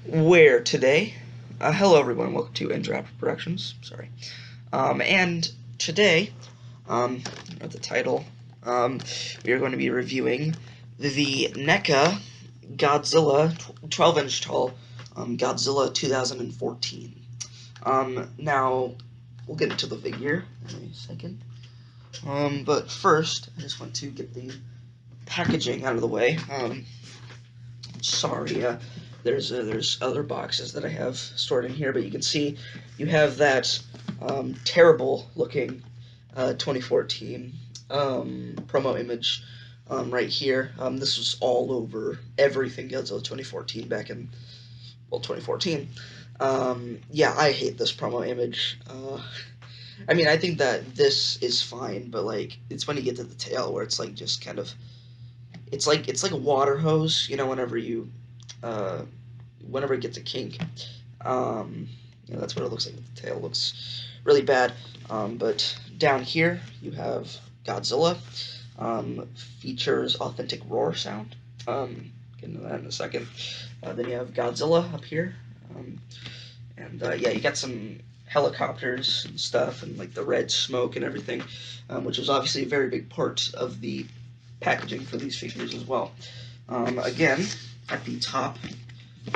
where today, hello everyone, welcome to Untitled Productions, sorry, and today, at the title, we are going to be reviewing the Neca Godzilla 12-inch tall, Godzilla 2014. Now, we'll get into the figure in a second, but first, I just want to get the packaging out of the way. Sorry, there's other boxes that I have stored in here, but you can see you have that terrible looking 2014 promo image right here. This was all over everything Godzilla 2014 back in, well, 2014. Yeah, I hate this promo image. I mean, I think that this is fine, but like, it's when you get to the tail where it's like just kind of, it's like a water hose, you know, whenever it gets a kink. That's what it looks like with the tail. It looks really bad. But down here you have Godzilla. Features authentic roar sound. Get into that in a second. Then you have Godzilla up here. Yeah, you got some helicopters and stuff, and like the red smoke and everything, which is obviously a very big part of the packaging for these figures as well. Again, at the top,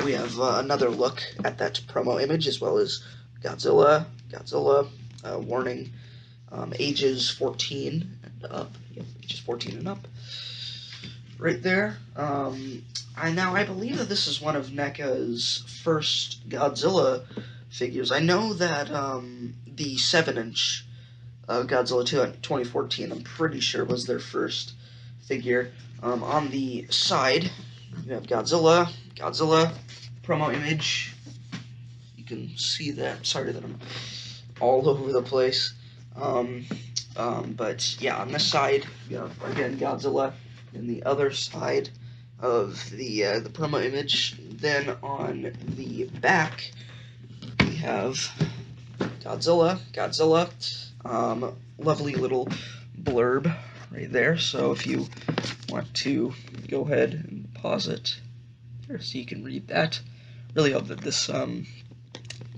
we have another look at that promo image, as well as Godzilla, warning, ages 14 and up. Yep, ages 14 and up. Right there. I believe that this is one of NECA's first Godzilla figures. I know that the 7-inch Godzilla 2014, I'm pretty sure, was their first figure. On the side, you have Godzilla, promo image. You can see that. Sorry that I'm all over the place. But yeah, on this side, you have, again, Godzilla, and the other side of the promo image. Then on the back, we have Godzilla, lovely little blurb right there. So if you want to go ahead and pause it here so you can read that. Really hope that this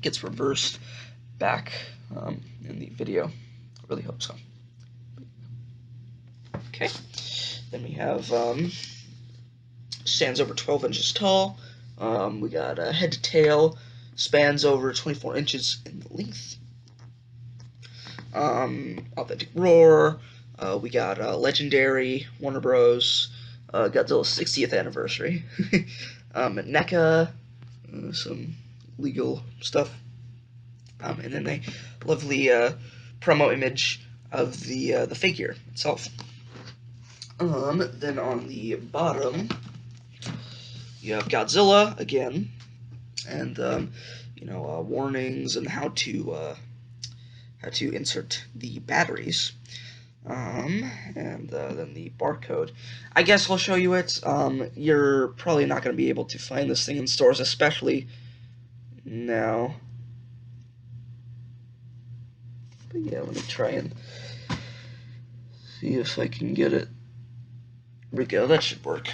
gets reversed back in the video. Really hope so. Okay. Then we have stands over 12 inches tall. We got head to tail, spans over 24 inches in length. Authentic roar. We got legendary Warner Bros. Godzilla's 60th anniversary. NECA, some legal stuff. And then a lovely promo image of the figure itself. Then on the bottom, you have Godzilla again, and warnings and how to insert the batteries. And then the barcode. I guess I'll show you it. You're probably not going to be able to find this thing in stores, especially now. But yeah, let me try and see if I can get it. There we go, that should work.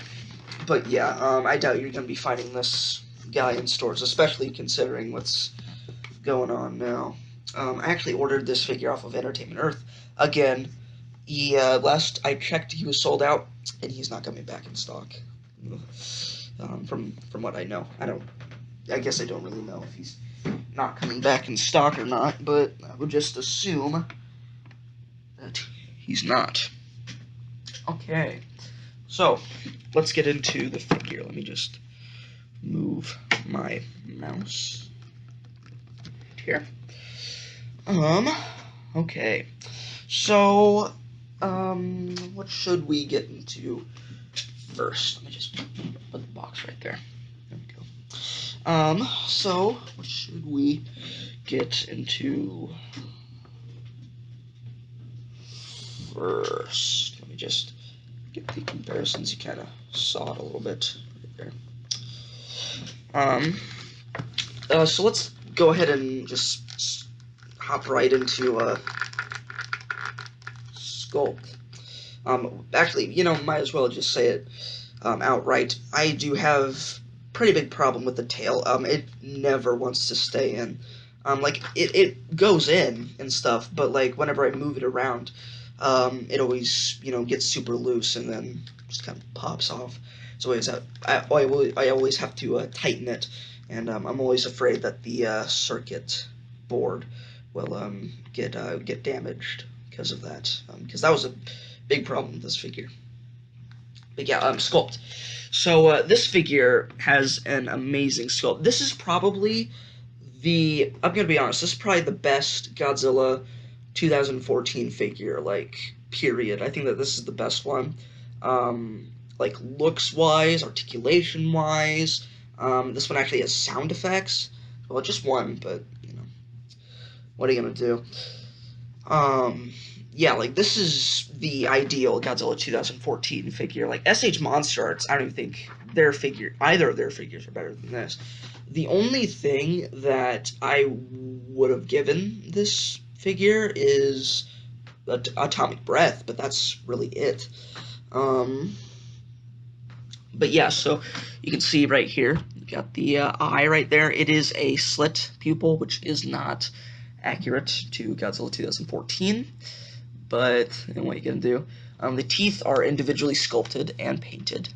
But yeah, I doubt you're going to be finding this guy in stores, especially considering what's going on now. I actually ordered this figure off of Entertainment Earth. Again, last I checked, he was sold out, and he's not coming back in stock. From what I know, I guess I don't really know if he's not coming back in stock or not, but I would just assume that he's not. Okay, so let's get into the figure. Let me just move my mouse here. Okay, so what should we get into first? Let me just put the box right there. There we go. So what should we get into first? Let me just get the comparisons. You kind of saw it a little bit right there. So let's go ahead and just hop right into Sculpt. Actually, might as well just say it outright. I do have pretty big problem with the tail. It never wants to stay in. Like, it goes in and stuff, but, like, whenever I move it around, it always, gets super loose and then just kind of pops off. So I always have to tighten it, and I'm always afraid that the circuit board will get damaged because of that. Because that was a big problem with this figure. But yeah, Sculpt. So this figure has an amazing sculpt. This is probably I'm gonna be honest, this is probably the best Godzilla 2014 figure, like, period. I think that this is the best one. Like, looks-wise, articulation-wise. This one actually has sound effects. Well, just one, but, what are you gonna do? Yeah, like, this is the ideal Godzilla 2014 figure. Like, SH Monster Arts, I don't even think either of their figures are better than this. The only thing that I would have given this figure is Atomic Breath, but that's really it. But yeah, so you can see right here, you got the eye right there. It is a slit pupil, which is not accurate to Godzilla 2014. But what are you gonna do? The teeth are individually sculpted and painted,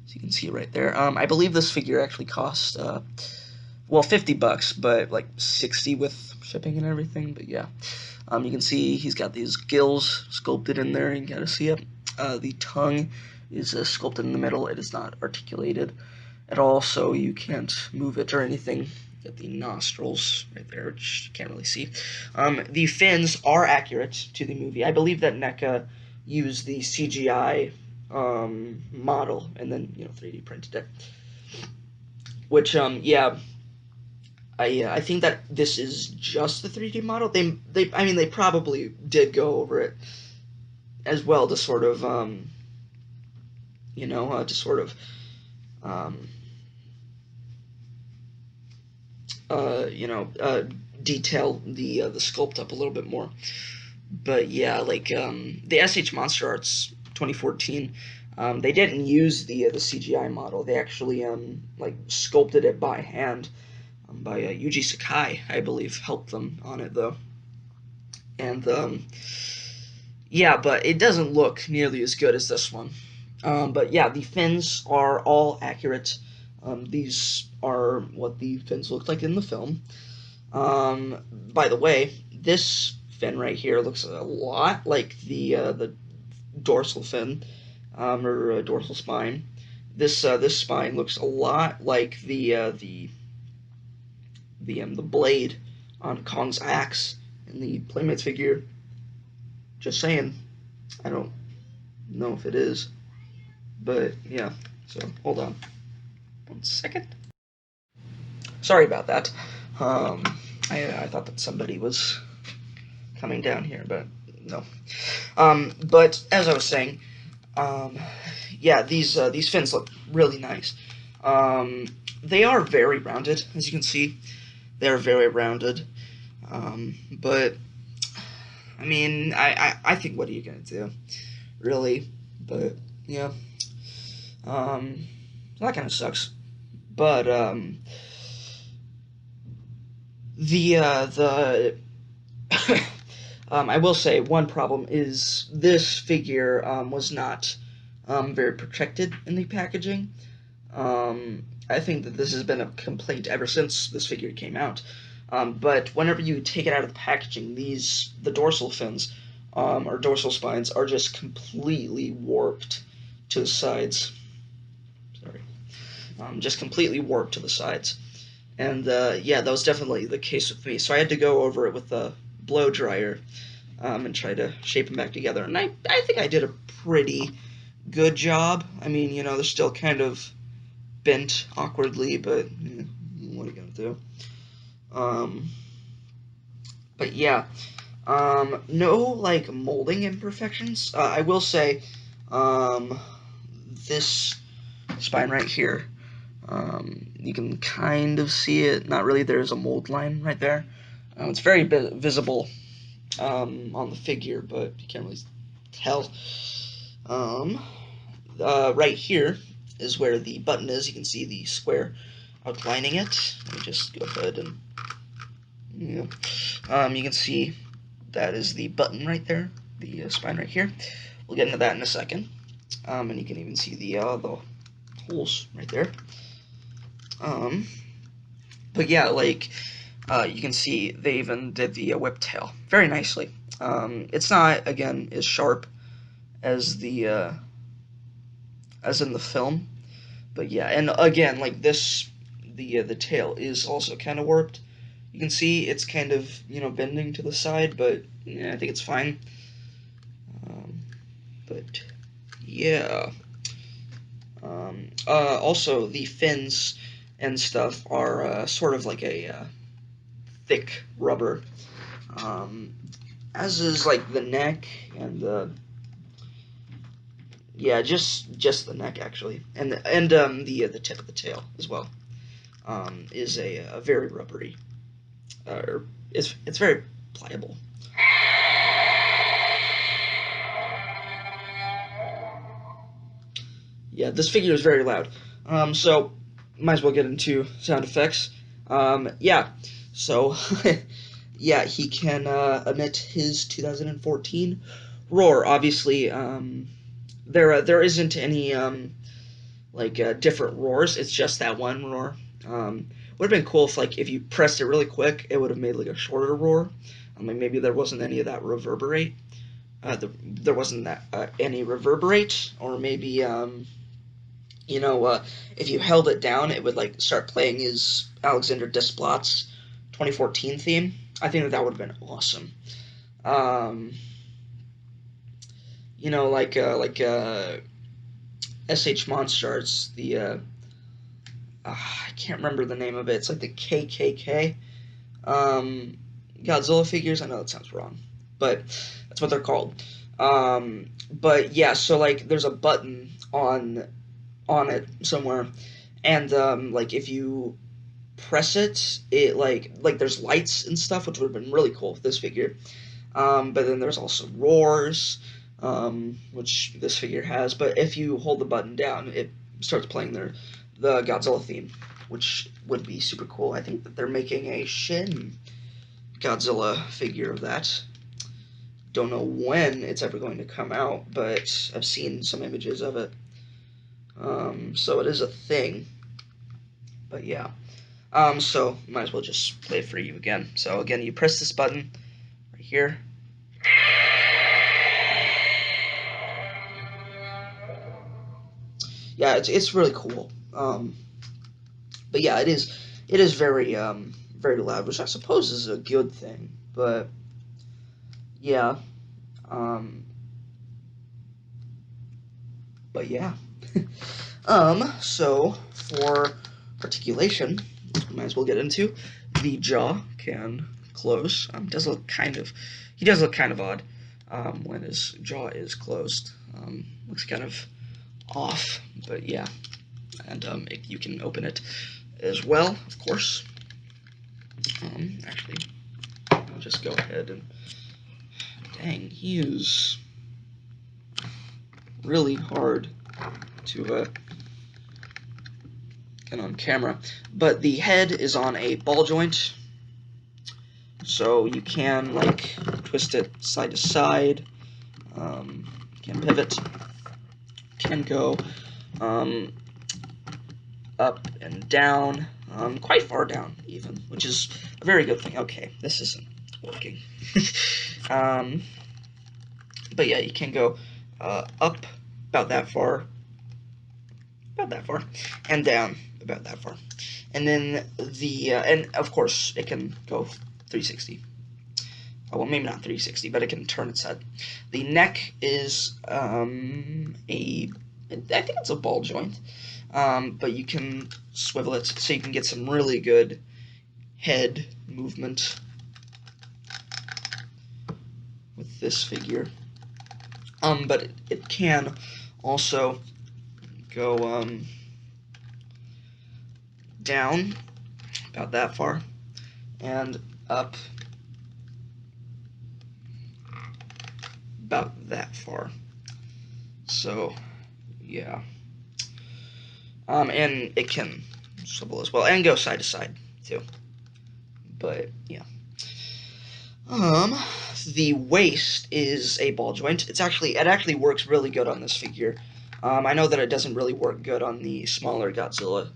so you can see it right there. I believe this figure actually cost well, $50, but like 60 with shipping and everything. But yeah, you can see he's got these gills sculpted in there. You gotta see it. The tongue is sculpted in the middle. It is not articulated at all, so you can't move it or anything. Got the nostrils right there, which you can't really see. The fins are accurate to the movie. I believe that Neca used the CGI model and then 3D printed it. Which yeah, I think that this is just the 3D model. They probably did go over it as well to sort of detail the sculpt up a little bit more. But yeah, like the SH Monster Arts 2014, they didn't use the CGI model. They actually like sculpted it by hand by Yuji Sakai, I believe, helped them on it though. And yeah, but it doesn't look nearly as good as this one. But yeah, the fins are all accurate. These are what the fins look like in the film. By the way, this fin right here looks a lot like the dorsal fin, or dorsal spine. This spine looks a lot like the blade on Kong's axe in the Playmates figure. Just saying. I don't know if it is, but yeah. So hold on, 1 second. Sorry about that. I thought that somebody was coming down here, but no. But as I was saying, yeah, these fins look really nice. They are very rounded, as you can see. They are very rounded. But I mean, I think, what are you gonna do, really? But yeah, that kind of sucks. But the I will say one problem is this figure was not very protected in the packaging. I think that this has been a complaint ever since this figure came out. But whenever you take it out of the packaging, the dorsal fins or dorsal spines are just completely warped to the sides. Sorry, just completely warped to the sides. And yeah, that was definitely the case with me. So I had to go over it with a blow dryer and try to shape them back together. And I think I did a pretty good job. I mean, they're still kind of bent awkwardly, but what are you gonna do? But yeah, no like molding imperfections. I will say, this spine right here, you can kind of see it. Not really. There's a mold line right there. It's very visible on the figure, but you can't really tell. Right here, is where the button is. You can see the square outlining it. Let me just go ahead and, you can see that is the button right there, the spine right here. We'll get into that in a second. And you can even see the holes right there. But yeah, like, you can see they even did the whip tail very nicely. It's not, again, as sharp as the as in the film, but yeah, and again, like this, the tail is also kind of warped. You can see it's kind of, bending to the side, but yeah, I think it's fine. But yeah. Also, the fins and stuff are sort of like a thick rubber, as is like the neck and the just the neck actually, and the tip of the tail as well, is a very rubbery, it's very pliable. Yeah, this figure is very loud. So might as well get into sound effects. Yeah, so yeah, he can emit his 2014 roar. Obviously, there isn't any different roars. It's just that one roar. Would have been cool if you pressed it really quick, it would have made like a shorter roar. Maybe there wasn't any of that reverberate. There wasn't that any reverberate, or maybe if you held it down, it would like start playing his Alexander Desplat's 2014 theme. I think that would have been awesome. SH Monstars, I can't remember the name of it. It's like the KKK Godzilla figures. I know that sounds wrong, but that's what they're called. But yeah, so like there's a button on it somewhere, and if you press it, it like there's lights and stuff, which would have been really cool with this figure. But then there's also roars, which this figure has. But if you hold the button down, it starts playing the Godzilla theme, which would be super cool. I think that they're making a Shin Godzilla figure of that. Don't know when it's ever going to come out, but I've seen some images of it. So it is a thing. But yeah. So might as well just play it for you again. So again, you press this button right here. Yeah, it's really cool. But yeah, it is very very loud, which I suppose is a good thing. But yeah, um, but yeah. So for articulation, we might as well get into the jaw can close. He does look kind of odd when his jaw is closed. Looks kind of off, but yeah. And you can open it as well, of course. Actually, I'll just go ahead and, dang, he is really hard to get on camera. But the head is on a ball joint, so you can twist it side to side. Can pivot. Can go up and down, quite far down even, which is a very good thing. Okay, this isn't working. But yeah, you can go up about that far, and down about that far. And then and of course it can go 360. Well, maybe not 360, but it can turn its head. The neck is I think it's a ball joint, but you can swivel it so you can get some really good head movement with this figure. But it can also go down about that far and up about that far. So yeah. And it can swivel as well, and go side to side too. But yeah. The waist is a ball joint. It actually works really good on this figure. I know that it doesn't really work good on the smaller Godzilla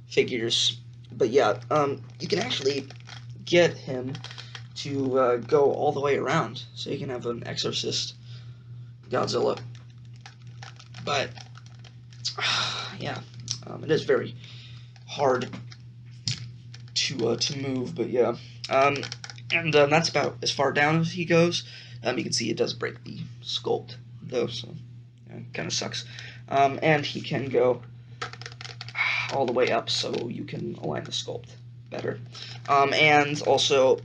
figures, but yeah, you can actually get him to go all the way around, so you can have an Exorcist Godzilla. But yeah, it is very hard to move. But yeah, and that's about as far down as he goes. You can see it does break the sculpt though, so it kind of sucks. And he can go all the way up, so you can align the sculpt better. And also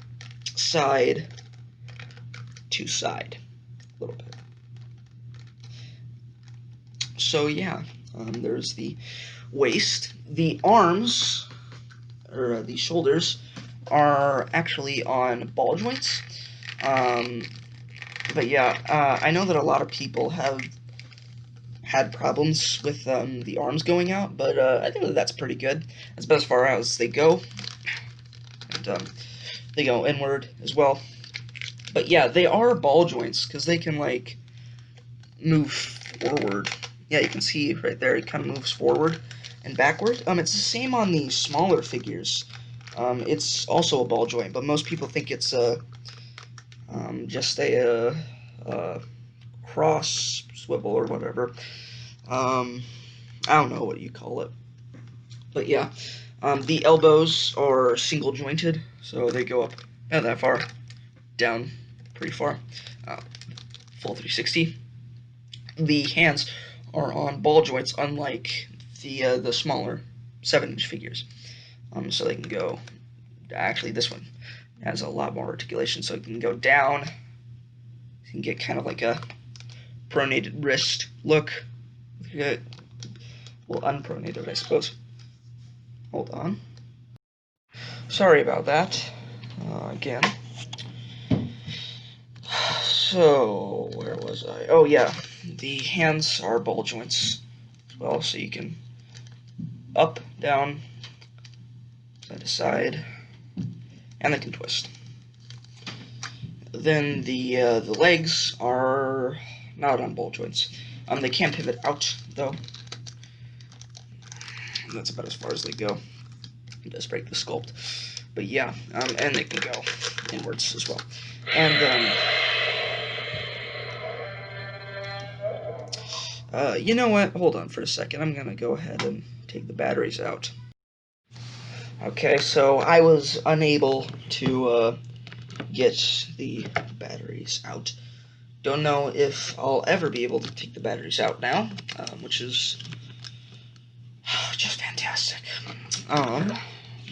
side to side a little bit. So yeah, there's the waist. The arms, or the shoulders, are actually on ball joints. But yeah, I know that a lot of people have had problems with the arms going out, but I think that's pretty good. That's about as far as they go. And they go inward as well. But yeah, they are ball joints, because they can, like, move forward. Yeah, you can see right there, it kind of moves forward and backward. It's the same on the smaller figures. It's also a ball joint, but most people think it's just a cross swivel or whatever. I don't know what you call it. But yeah, the elbows are single jointed, so they go up not that far, down pretty far, full 360. The hands are on ball joints, unlike the smaller 7-inch figures. So they can go. Actually, this one has a lot more articulation, so it can go down. You can get kind of like a pronated wrist look. Well, unpronated, I suppose. Hold on. Sorry about that. Again. So, where was I? Oh, yeah. The hands are ball joints as well, so you can up, down, side to side, and they can twist. Then the legs are not on ball joints. They can pivot out, though. That's about as far as they go. It does break the sculpt. But yeah, and they can go inwards as well. And you know what? Hold on for a second. I'm gonna go ahead and take the batteries out. Okay, so I was unable to get the batteries out. Don't know if I'll ever be able to take the batteries out now, which is just fantastic.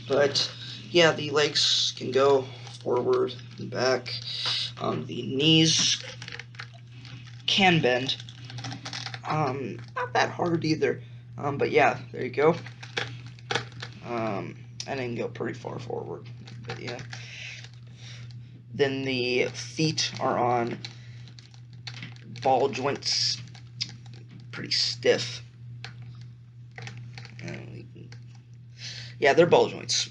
But yeah, the legs can go forward and back. The knees can bend. Not that hard either. But yeah, there you go. I didn't go pretty far forward, but yeah. Then the feet are on ball joints, pretty stiff. Yeah, they're ball joints.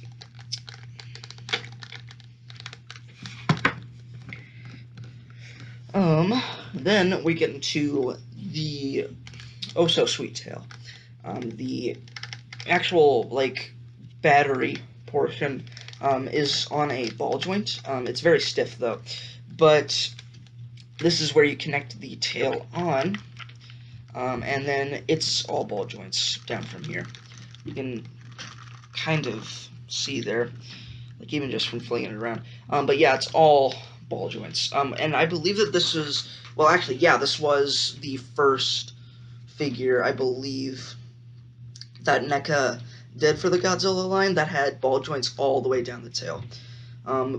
Then we get into the oh so sweet tail. The actual, like, battery portion is on a ball joint. It's very stiff though, but this is where you connect the tail on, and then it's all ball joints down from here. You can kind of see there, like, even just from flinging it around. But yeah, it's all ball joints. And I believe that this is, well, actually, yeah, this was the first figure, I believe, that Neca did for the Godzilla line that had ball joints all the way down the tail.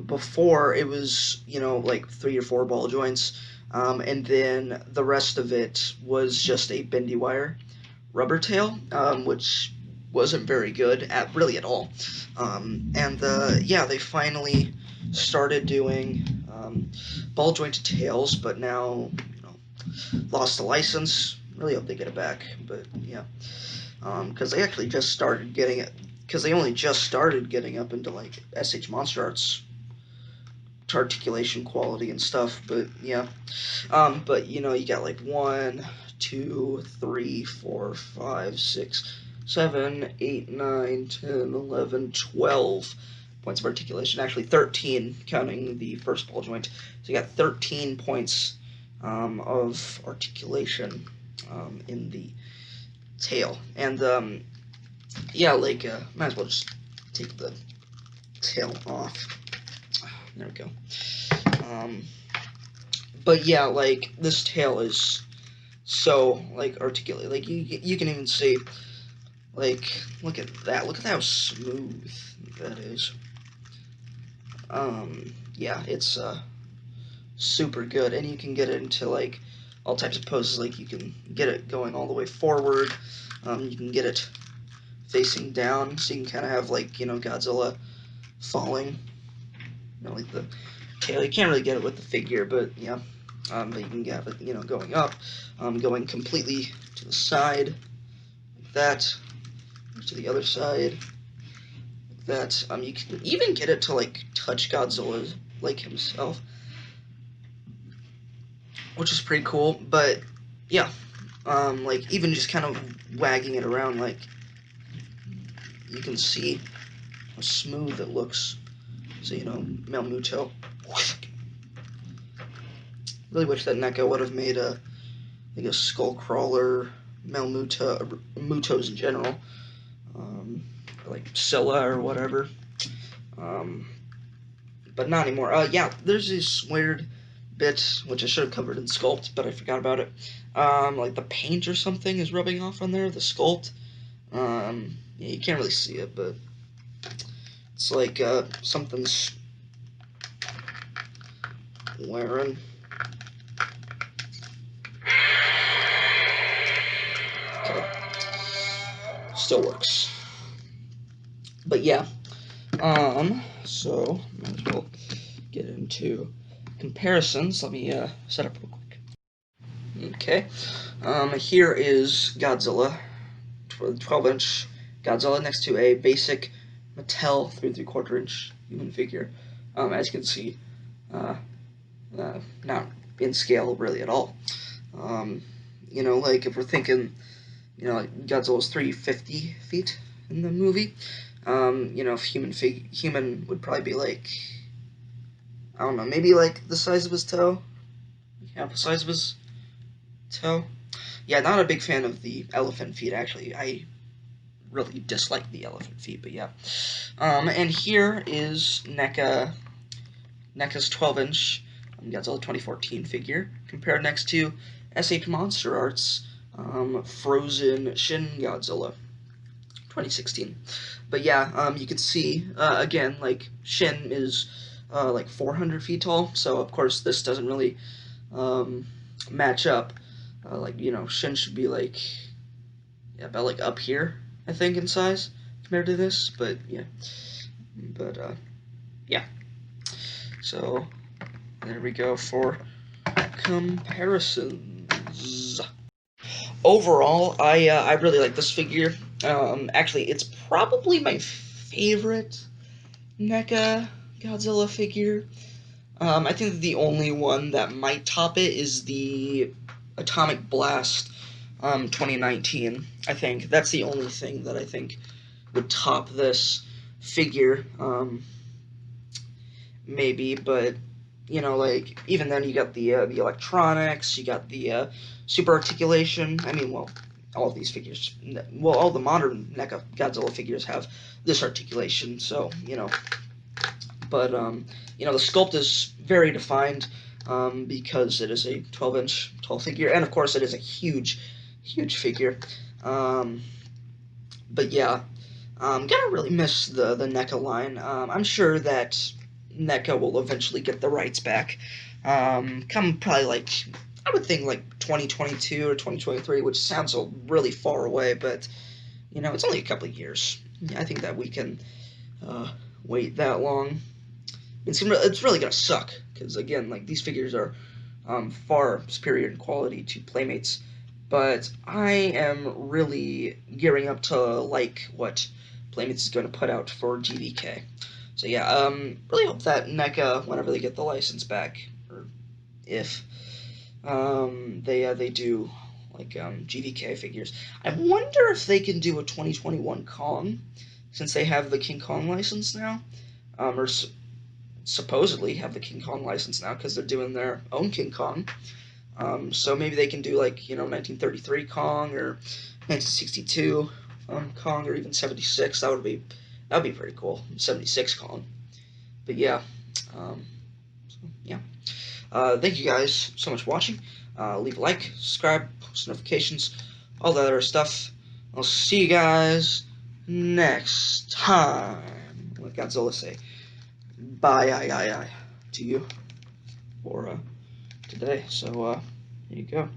Before, it was, like 3 or 4 ball joints, and then the rest of it was just a bendy wire rubber tail, which wasn't very good at all. Yeah, they finally started doing ball jointed tails, but now, lost the license. Really hope they get it back, but yeah. because they actually just started getting it, because they only just started getting up into like SH Monster Arts articulation quality and stuff. But yeah, but you know, you got like 1, 2, 3, 4, 5, 6, 7, 8, 9, 10, 11, 12 points of articulation. Actually 13 counting the first ball joint. So you got 13 points of articulation in the tail. And yeah, like might as well just take the tail off. There we go. But yeah, like this tail is so like articulate. Like you can even see, like, look at that. Look at how smooth that is. Yeah, it's super good, and you can get it into like all types of poses. Like you can get it going all the way forward. You can get it facing down, so you can kind of have like, you know, Godzilla falling. You know, like the tail. You can't really get it with the figure, but yeah. But you can get it, you know, going up, going completely to the side, like that, to the other side, like that. You can even get it to like touch Godzilla like himself, which is pretty cool. But yeah, like even just kind of wagging it around, like you can see how smooth it looks. So, you know, Melmuto. Really wish that Neca would have made a like a skull crawler, Mutos in general, like Scylla or whatever. But not anymore. Yeah, there's this weird bit which I should have covered in Sculpt, but I forgot about it. Like the paint or something is rubbing off on there. The Sculpt. Yeah, you can't really see it, but it's like something's wearing. Okay, still works. But yeah, so might as well get into comparisons. Let me set up real quick. Okay, here is Godzilla, 12-inch Godzilla next to a basic Mattel 3 3/4-inch human figure. As you can see, not in scale really at all. You know, like if we're thinking, you know, like Godzilla's 350 feet in the movie. You know, if human would probably be like, I don't know, maybe like the size of his toe, half the size of his toe. Yeah, not a big fan of the elephant feet, actually. I really dislike the elephant feet, but yeah. And here is Neca's 12-inch Godzilla 2014 figure, compared next to SH Monster Arts Frozen Shin Godzilla 2016. But yeah, you can see, again, like, Shin is like 400 feet tall, so of course this doesn't really match up. Like, you know, Shin should be like, yeah, about like up here, I think, in size compared to this, but yeah. But yeah. So there we go for comparisons. Overall, I really like this figure. Actually, it's probably my favorite Neca Godzilla figure. I think the only one that might top it is the Atomic Blast 2019. I think that's the only thing that I think would top this figure. Maybe, but you know, like even then, you got the electronics, you got the super articulation. I mean, well, all of these figures, well, all the modern NECA Godzilla figures have this articulation. So you know, but you know, the sculpt is very defined because it is a 12-inch tall figure, and of course, it is a huge figure. But yeah, gonna really miss the NECA line. I'm sure that NECA will eventually get the rights back. Come probably like, I would think like 2022 or 2023, which sounds really far away, but you know, it's only a couple of years. I think that we can wait that long. It's really gonna suck because again, like these figures are far superior in quality to Playmates, but I am really gearing up to like what Playmates is going to put out for GVK. So yeah, really hope that Neca, whenever they get the license back, or if they do like GVK figures, I wonder if they can do a 2021 Kong, since they have the King Kong license now, or supposedly have the King Kong license now because they're doing their own King Kong. So maybe they can do like 1933 Kong or 1962 Kong or even 76. That would be pretty cool. 76 Kong. But yeah, so, yeah. Thank you guys so much for watching. Leave a like, subscribe, post notifications, all that other stuff. I'll see you guys next time. What Godzilla say? Bye, to you for today. So here you go.